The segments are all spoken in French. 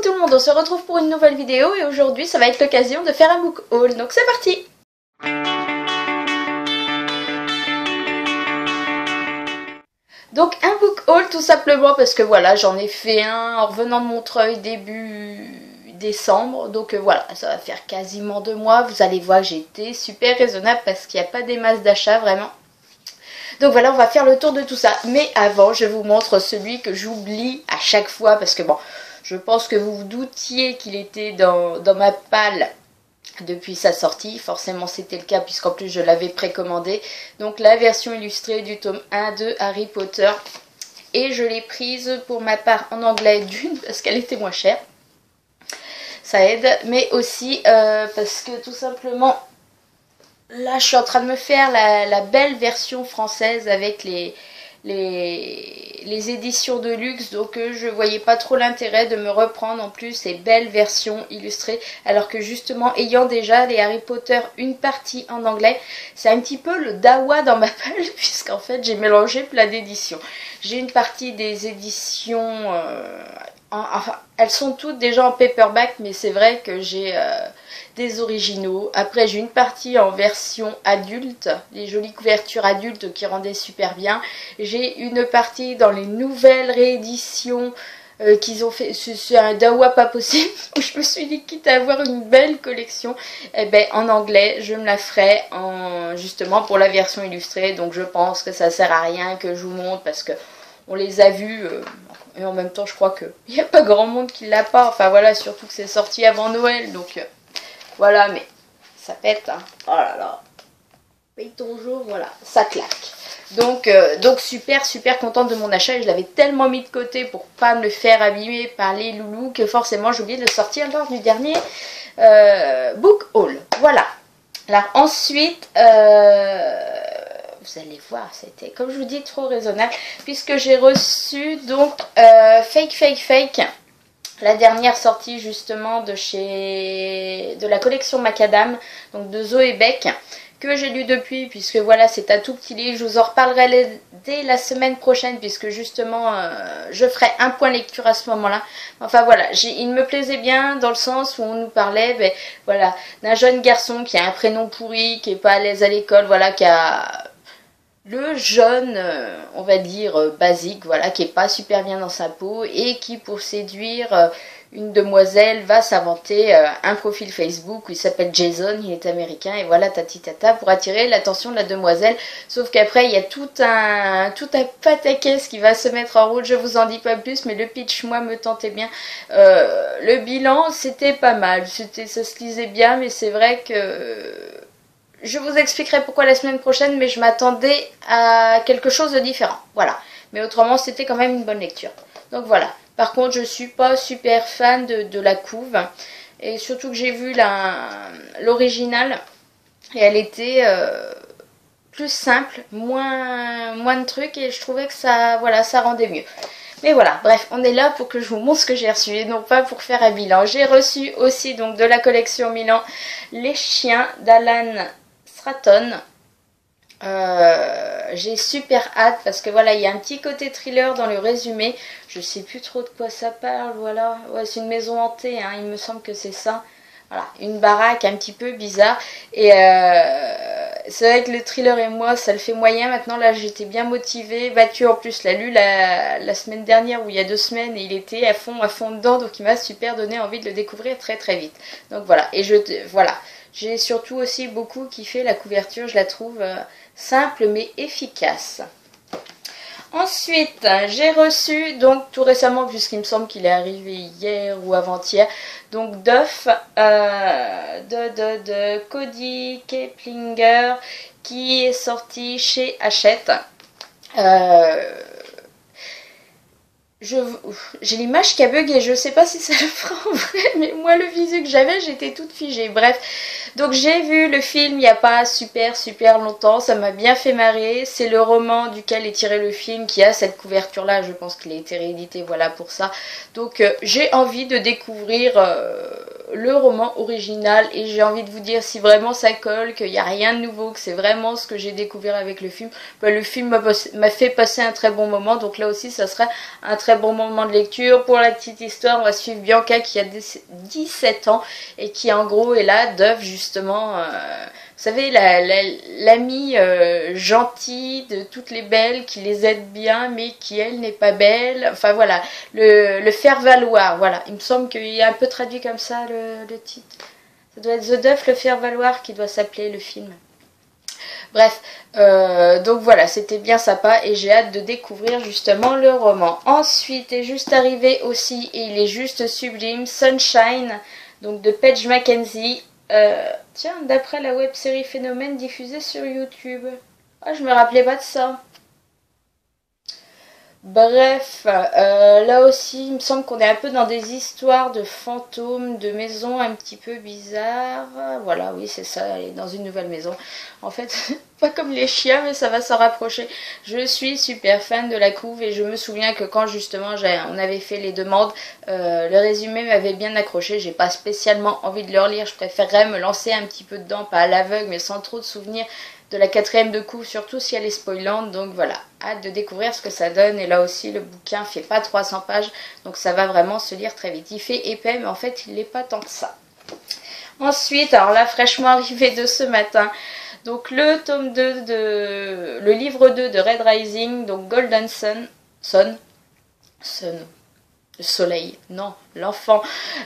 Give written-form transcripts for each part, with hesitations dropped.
Coucou tout le monde, on se retrouve pour une nouvelle vidéo et aujourd'hui ça va être l'occasion de faire un book haul, donc c'est parti. Donc un book haul tout simplement parce que voilà, j'en ai fait un en revenant de Montreuil début décembre, donc voilà, ça va faire quasiment 2 mois, vous allez voir que j'ai été super raisonnable parce qu'il n'y a pas des masses d'achats vraiment. Donc voilà, on va faire le tour de tout ça, mais avant je vous montre celui que j'oublie à chaque fois parce que bon, je pense que vous vous doutiez qu'il était dans ma palle depuis sa sortie. Forcément c'était le cas puisqu'en plus je l'avais précommandé. Donc la version illustrée du tome 1 de Harry Potter. Et je l'ai prise pour ma part en anglais d'une parce qu'elle était moins chère. Ça aide. Mais aussi parce que tout simplement là je suis en train de me faire la belle version française avec les éditions de luxe, donc je voyais pas trop l'intérêt de me reprendre en plus ces belles versions illustrées, alors que justement ayant déjà les Harry Potter une partie en anglais, c'est un petit peu le dawa dans ma palle puisqu'en fait j'ai mélangé plein d'éditions. J'ai une partie des éditions enfin elles sont toutes déjà en paperback, mais c'est vrai que j'ai des originaux. Après j'ai une partie en version adulte, les jolies couvertures adultes qui rendaient super bien. J'ai une partie dans les nouvelles rééditions qu'ils ont fait. C'est un dawa pas possible. Je me suis dit quitte à avoir une belle collection, eh ben, en anglais je me la ferai justement pour la version illustrée. Donc je pense que ça sert à rien que je vous montre parce que on les a vus et en même temps je crois qu'il n'y a pas grand monde qui l'a pas. Enfin voilà, surtout que c'est sorti avant Noël, donc voilà, mais ça pète, hein. Oh là là, paye ton jour, voilà, ça claque. Donc super contente de mon achat et je l'avais tellement mis de côté pour pas me le faire abîmer par les loulous que forcément j'ai oublié de le sortir lors du dernier book haul. Voilà. Alors ensuite, vous allez voir, c'était comme je vous dis trop raisonnable puisque j'ai reçu donc Fake. La dernière sortie justement de la collection Macadam, donc de Zoé Beck, que j'ai lu depuis, puisque voilà, c'est un tout petit livre. Je vous en reparlerai dès la semaine prochaine, puisque justement, je ferai un point lecture à ce moment-là. Enfin voilà, il me plaisait bien dans le sens où on nous parlait, ben, voilà, d'un jeune garçon qui a un prénom pourri, qui est pas à l'aise à l'école, voilà, qui a le jeune, on va dire, basique, voilà, qui est pas super bien dans sa peau et qui, pour séduire une demoiselle, va s'inventer un profil Facebook où il s'appelle Jason, il est américain, et voilà, tati-tata, pour attirer l'attention de la demoiselle. Sauf qu'après, il y a tout un pataquès qui va se mettre en route, je vous en dis pas plus, mais le pitch, moi, me tentait bien. Le bilan, c'était pas mal, ça se lisait bien, mais c'est vrai que je vous expliquerai pourquoi la semaine prochaine, mais je m'attendais à quelque chose de différent. Voilà. Mais autrement, c'était quand même une bonne lecture. Donc voilà. Par contre, je suis pas super fan de la couve. Et surtout que j'ai vu l'original. Et elle était plus simple, moins de trucs. Et je trouvais que ça rendait mieux. Mais voilà, bref, on est là pour que je vous montre ce que j'ai reçu et non pas pour faire un bilan. J'ai reçu aussi donc de la collection Milan Les Chiens d'Alan Stratton. J'ai super hâte parce que voilà, il y a un petit côté thriller dans le résumé. Je sais plus trop de quoi ça parle, voilà. Ouais, c'est une maison hantée, hein, il me semble que c'est ça. Voilà, une baraque un petit peu bizarre. Et c'est vrai que le thriller et moi, ça le fait moyen. Maintenant, là, j'étais bien motivée. Mathieu, en plus, l'a lu la semaine dernière ou il y a 2 semaines. Et il était à fond dedans. Donc, il m'a super donné envie de le découvrir très vite. Donc, voilà. Et voilà. J'ai surtout aussi beaucoup kiffé la couverture. Je la trouve simple mais efficace. Ensuite, j'ai reçu, donc tout récemment, puisqu'il me semble qu'il est arrivé hier ou avant-hier, donc Duff de Cody Keplinger qui est sorti chez Hachette. J'ai l'image qui a bugué, je sais pas si ça le fera en vrai, mais moi le visu que j'avais, j'étais toute figée. Bref, donc j'ai vu le film il n'y a pas super longtemps, ça m'a bien fait marrer. C'est le roman duquel est tiré le film qui a cette couverture là, je pense qu'il a été réédité, voilà pour ça. Donc j'ai envie de découvrir le roman original et j'ai envie de vous dire si vraiment ça colle, qu'il n'y a rien de nouveau, que c'est vraiment ce que j'ai découvert avec le film, bah, le film m'a fait passer un très bon moment, donc là aussi ça serait un très bon moment de lecture. Pour la petite histoire, on va suivre Bianca qui a 17 ans et qui en gros est là d'œuvre justement, vous savez, l'amie gentille de toutes les belles qui les aide bien mais qui elle n'est pas belle, enfin voilà, le faire valoir, voilà, il me semble qu'il y a un peu traduit comme ça le titre, ça doit être The Duff, le faire valoir qui doit s'appeler le film. Bref, donc voilà, c'était bien sympa et j'ai hâte de découvrir justement le roman. Ensuite est juste arrivé aussi, et il est juste sublime, Sunshine, donc de Paige Mackenzie. Tiens, d'après la web-série Phénomène diffusée sur YouTube. Ah, je me rappelais pas de ça. Bref, là aussi, il me semble qu'on est un peu dans des histoires de fantômes, de maisons un petit peu bizarres. Voilà, oui, c'est ça, elle est dans une nouvelle maison. En fait, pas comme les chiens, mais ça va s'en rapprocher. Je suis super fan de la couve et je me souviens que quand justement on avait fait les demandes, le résumé m'avait bien accroché. J'ai pas spécialement envie de le relire, je préférerais me lancer un petit peu dedans, pas à l'aveugle, mais sans trop de souvenirs de la quatrième de couve, surtout si elle est spoilante. Donc voilà, hâte de découvrir ce que ça donne. Et là aussi, le bouquin fait pas 300 pages, donc ça va vraiment se lire très vite. Il fait épais, mais en fait, il n'est pas tant que ça. Ensuite, alors là, fraîchement arrivé de ce matin, donc le tome 2 le livre 2 de Red Rising, donc Golden Sun, le soleil, non, l'enfant,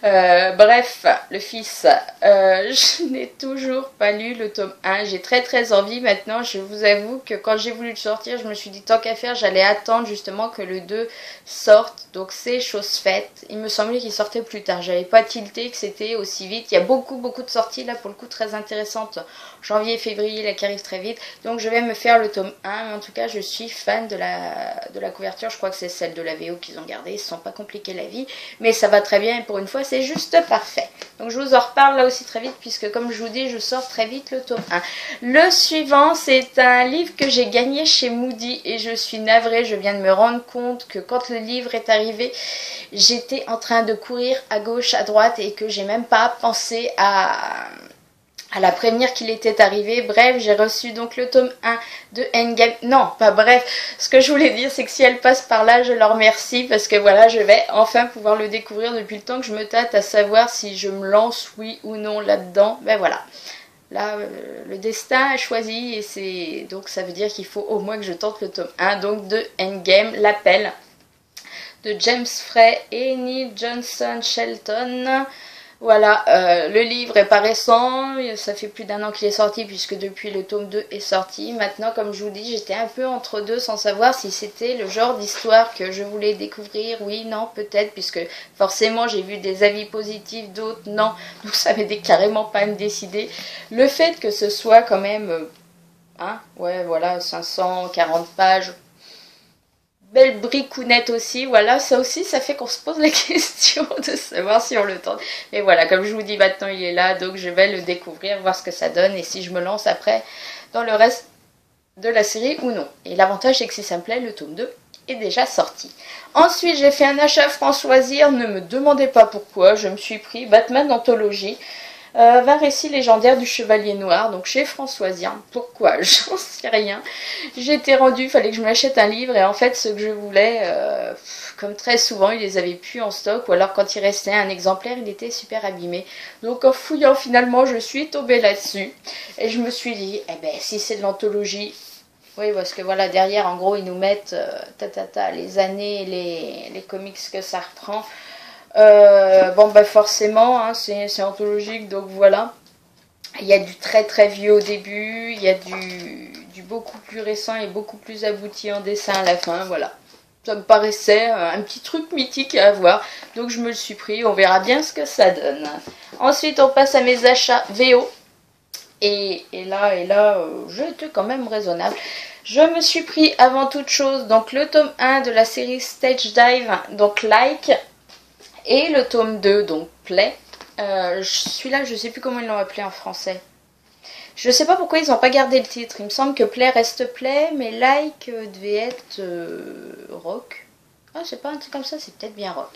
bref, le fils, je n'ai toujours pas lu le tome 1, j'ai très envie maintenant, je vous avoue que quand j'ai voulu le sortir, je me suis dit tant qu'à faire, j'allais attendre justement que le 2 sorte, donc c'est chose faite, il me semblait qu'il sortait plus tard, j'avais pas tilté que c'était aussi vite, il y a beaucoup de sorties là pour le coup très intéressantes, janvier, février, là qui arrivent très vite, donc je vais me faire le tome 1, mais en tout cas je suis fan de la couverture, je crois que c'est celle de la VO qu'ils ont gardée, ils se sont pas compliqués la vie, mais ça va très bien et pour une fois c'est juste parfait. Donc je vous en reparle là aussi très vite puisque comme je vous dis je sors très vite le tome 1. Le suivant c'est un livre que j'ai gagné chez Moody et je suis navrée, je viens de me rendre compte que quand le livre est arrivé j'étais en train de courir à gauche à droite et que j'ai même pas pensé à la prévenir qu'il était arrivé. Bref, j'ai reçu donc le tome 1 de Endgame. Non, pas bref. Ce que je voulais dire, c'est que si elle passe par là, je leur remercie parce que voilà, je vais enfin pouvoir le découvrir depuis le temps que je me tâte à savoir si je me lance oui ou non là-dedans. Ben voilà. Là, le destin a choisi et c'est donc ça veut dire qu'il faut au moins que je tente le tome 1 donc de Endgame, l'appel de James Frey et Neil Johnson Shelton. Voilà, le livre est pas récent, ça fait plus d'1 an qu'il est sorti puisque depuis le tome 2 est sorti. Maintenant, comme je vous dis, j'étais un peu entre deux sans savoir si c'était le genre d'histoire que je voulais découvrir. Oui, non, peut-être, puisque forcément j'ai vu des avis positifs, d'autres non. Donc ça m'aidait carrément pas à me décider. Le fait que ce soit quand même, ouais, voilà, 540 pages, belle bricounette aussi, voilà, ça aussi ça fait qu'on se pose la question de savoir si on le tente. Mais voilà, comme je vous dis maintenant il est là, donc je vais le découvrir, voir ce que ça donne et si je me lance après dans le reste de la série ou non. Et l'avantage c'est que si ça me plaît, le tome 2 est déjà sorti. Ensuite j'ai fait un achat Françoisir, ne me demandez pas pourquoi, je me suis pris Batman Anthologie. 20 récits légendaires du Chevalier Noir, donc chez Françoisien. Pourquoi? J'en sais rien. J'étais rendue, il fallait que je m'achète un livre et en fait ce que je voulais, comme très souvent, ils les avaient plus en stock ou alors quand il restait un exemplaire, il était super abîmé. Donc en fouillant finalement, je suis tombée là-dessus et je me suis dit, eh ben si c'est de l'anthologie, oui parce que voilà derrière en gros ils nous mettent les années, les comics que ça reprend. Bon bah forcément hein, c'est anthologique donc voilà, il y a du très vieux au début, il y a du beaucoup plus récent et beaucoup plus abouti en dessin à la fin, voilà, ça me paraissait un petit truc mythique à avoir donc je me le suis pris, on verra bien ce que ça donne. Ensuite on passe à mes achats VO et là j'ai été quand même raisonnable. Je me suis pris avant toute chose donc le tome 1 de la série Stage Dive, donc Like, et le tome 2, donc Play. Celui-là, je sais plus comment ils l'ont appelé en français. Je sais pas pourquoi ils n'ont pas gardé le titre. Il me semble que Play reste Play, mais Like devait être Rock. Ah, c'est pas un truc comme ça, c'est peut-être bien rock.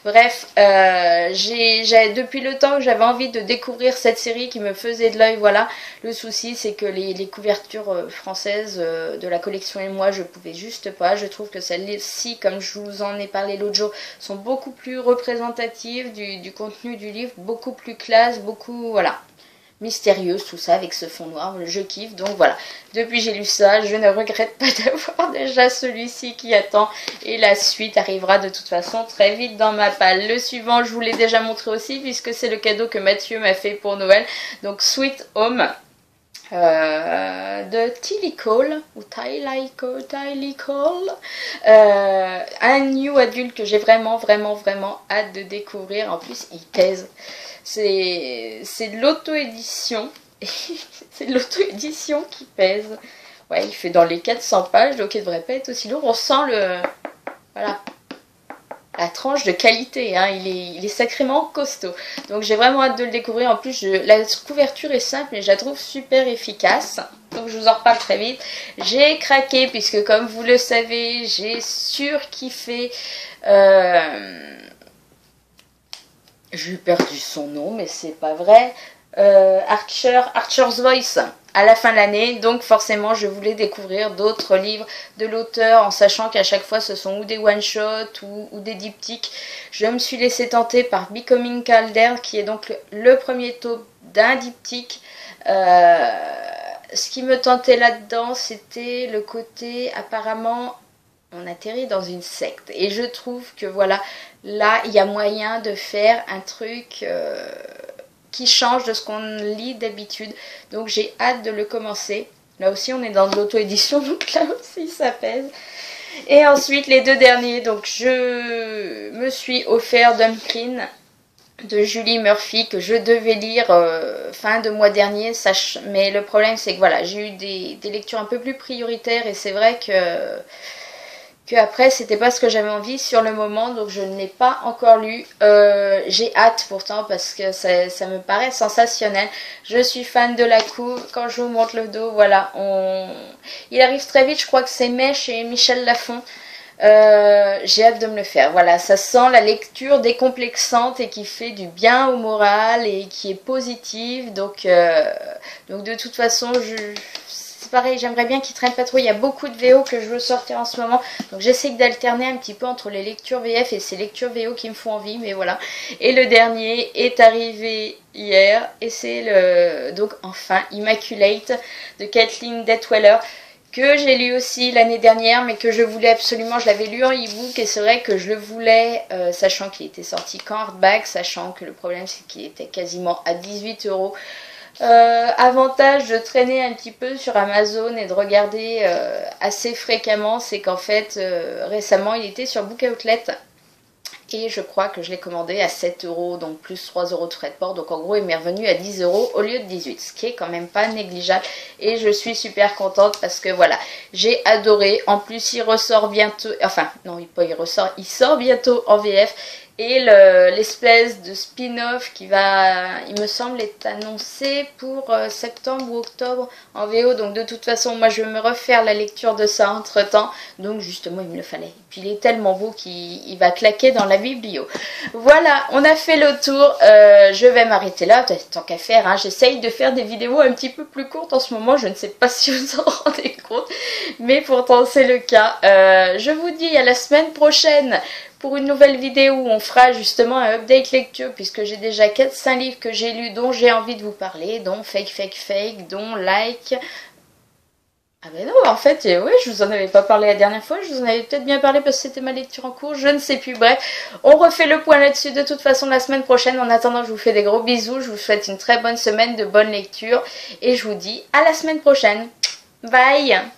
Bref, depuis le temps que j'avais envie de découvrir cette série qui me faisait de l'œil, voilà. Le souci, c'est que les couvertures françaises de la collection et moi, je pouvais juste pas. Je trouve que celles-ci, comme je vous en ai parlé l'autre jour, sont beaucoup plus représentatives du contenu du livre, beaucoup plus classe, beaucoup, voilà, mystérieuse, tout ça, avec ce fond noir, je kiffe. Donc voilà, depuis j'ai lu ça, je ne regrette pas d'avoir déjà celui-ci qui attend, et la suite arrivera de toute façon très vite dans ma palle. Le suivant, je vous l'ai déjà montré aussi, puisque c'est le cadeau que Mathieu m'a fait pour Noël, donc Sweet Home, de Tilly Cole, ou Tilly Cole, un new adulte que j'ai vraiment hâte de découvrir. En plus il pèse, c'est de l'auto-édition, c'est de l'auto-édition qui pèse, ouais, il fait dans les 400 pages, donc il devrait pas être aussi lourd. On sent voilà, la tranche de qualité, hein. Il est sacrément costaud. Donc j'ai vraiment hâte de le découvrir. En plus, la couverture est simple et je la trouve super efficace. Donc je vous en reparle très vite. J'ai craqué puisque, comme vous le savez, j'ai surkiffé. J'ai perdu son nom, mais c'est pas vrai. Archer's Voice à la fin de l'année, donc forcément je voulais découvrir d'autres livres de l'auteur, en sachant qu'à chaque fois ce sont ou des one-shots ou des diptyques. Je me suis laissée tenter par Becoming Calder, qui est donc le premier tome d'un diptyque. Ce qui me tentait là-dedans, c'était le côté, apparemment, on atterrit dans une secte. Et je trouve que voilà, là, il y a moyen de faire un truc qui change de ce qu'on lit d'habitude. Donc j'ai hâte de le commencer. Là aussi on est dans de l'auto-édition, donc là aussi ça pèse. Et ensuite les deux derniers, donc je me suis offert Dumpkin de Julie Murphy, que je devais lire fin de mois dernier, mais le problème c'est que voilà, j'ai eu des lectures un peu plus prioritaires, et c'est vrai que après c'était pas ce que j'avais envie sur le moment, donc je ne l'ai pas encore lu. J'ai hâte pourtant parce que ça me paraît sensationnel. Je suis fan de la couve. Quand je vous montre le dos, voilà, il arrive très vite. Je crois que c'est mai chez Michel Lafon. J'ai hâte de me le faire. Voilà, ça sent la lecture décomplexante et qui fait du bien au moral et qui est positive. Donc de toute façon, c'est pareil, j'aimerais bien qu'il traîne pas trop. Il y a beaucoup de VO que je veux sortir en ce moment, donc j'essaie d'alterner un petit peu entre les lectures VF et ces lectures VO qui me font envie, mais voilà. Et le dernier est arrivé hier, et c'est donc enfin Immaculate de Kathleen Detweller, que j'ai lu aussi l'année dernière, mais que je voulais absolument, je l'avais lu en e-book, et c'est vrai que je le voulais, sachant qu'il était sorti qu'en hardback, sachant que le problème c'est qu'il était quasiment à 18 €. Avantage de traîner un petit peu sur Amazon et de regarder assez fréquemment, c'est qu'en fait récemment il était sur Book Outlet, et je crois que je l'ai commandé à 7 €, donc plus 3 € de frais de port, donc en gros il m'est revenu à 10 € au lieu de 18, ce qui est quand même pas négligeable, et je suis super contente parce que voilà, j'ai adoré. En plus il ressort bientôt, enfin non, il sort bientôt en VF, et l'espèce de spin-off qui va, il me semble, est annoncé pour septembre ou octobre en VO. Donc de toute façon, moi je vais me refaire la lecture de ça entre temps. Donc justement, il me le fallait. Et puis il est tellement beau qu'il va claquer dans la biblio. Voilà, on a fait le tour. Je vais m'arrêter là, tant qu'à faire. Hein. J'essaye de faire des vidéos un petit peu plus courtes en ce moment. Je ne sais pas si vous en rendez compte, mais pourtant c'est le cas. Je vous dis à la semaine prochaine pour une nouvelle vidéo où on fera justement un update lecture, puisque j'ai déjà 4-5 livres que j'ai lus dont j'ai envie de vous parler, dont Fake, dont Like. Ah ben non, en fait, ouais, je vous en avais pas parlé la dernière fois, je vous en avais peut-être bien parlé parce que c'était ma lecture en cours, je ne sais plus, bref. On refait le point là-dessus de toute façon la semaine prochaine. En attendant, je vous fais des gros bisous, je vous souhaite une très bonne semaine, de bonnes lectures, et je vous dis à la semaine prochaine. Bye!